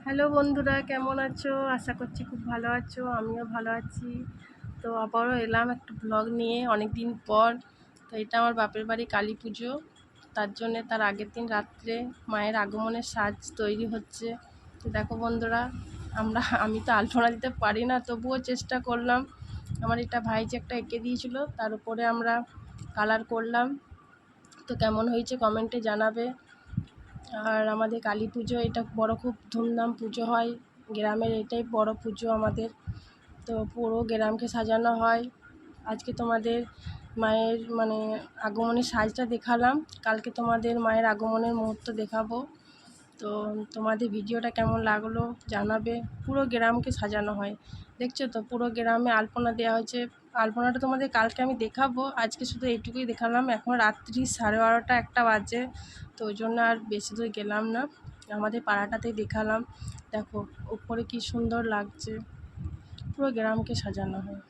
Hello বন্ধুরা, কেমন আছো? আশা করছি খুব ভালো আছো। আমিও ভালো আছি। তো আবারও এলাম একটা ব্লগ নিয়ে অনেক দিন পর। তো এটা আমার বাপের বাড়ি কালী পুজো, তার জন্যে তার আগের দিন রাত্রে মায়ের আগমনের সাজ তৈরি হচ্ছে। তো দেখো বন্ধুরা, আমি তো আলপনা দিতে পারি না, তবুও চেষ্টা করলাম। আমার এটা ভাইজি একটা এঁকে দিয়েছিল, তার উপরে আমরা কালার করলাম। তো কেমন হয়েছে কমেন্টে জানাবে। আর আমাদের কালী পুজো এটা বড়, খুব ধুমধাম পুজো হয় গ্রামের, এটাই বড় পুজো আমাদের। তো পুরো গ্রামকে সাজানো হয়। আজকে তোমাদের মায়ের আগমনের সাজটা দেখালাম, কালকে তোমাদের মায়ের আগমনের মুহূর্ত দেখাবো। তো তোমাদের ভিডিওটা কেমন লাগলো জানাবে। পুরো গ্রামকে সাজানো হয়, দেখছো তো, পুরো গ্রামে আলপনা দেওয়া হয়েছে। আলপনাটা তোমাদের কালকে আমি দেখাবো, আজকে শুধু এইটুকুই দেখালাম। এখন রাত্রি 12:30 একটা বাজে, তো ওই জন্য আর বেশি দূর গেলাম না, আমাদের পাড়াটাতেই দেখালাম। দেখো উপরে কি সুন্দর লাগছে, পুরো গ্রামকে সাজানো হয়।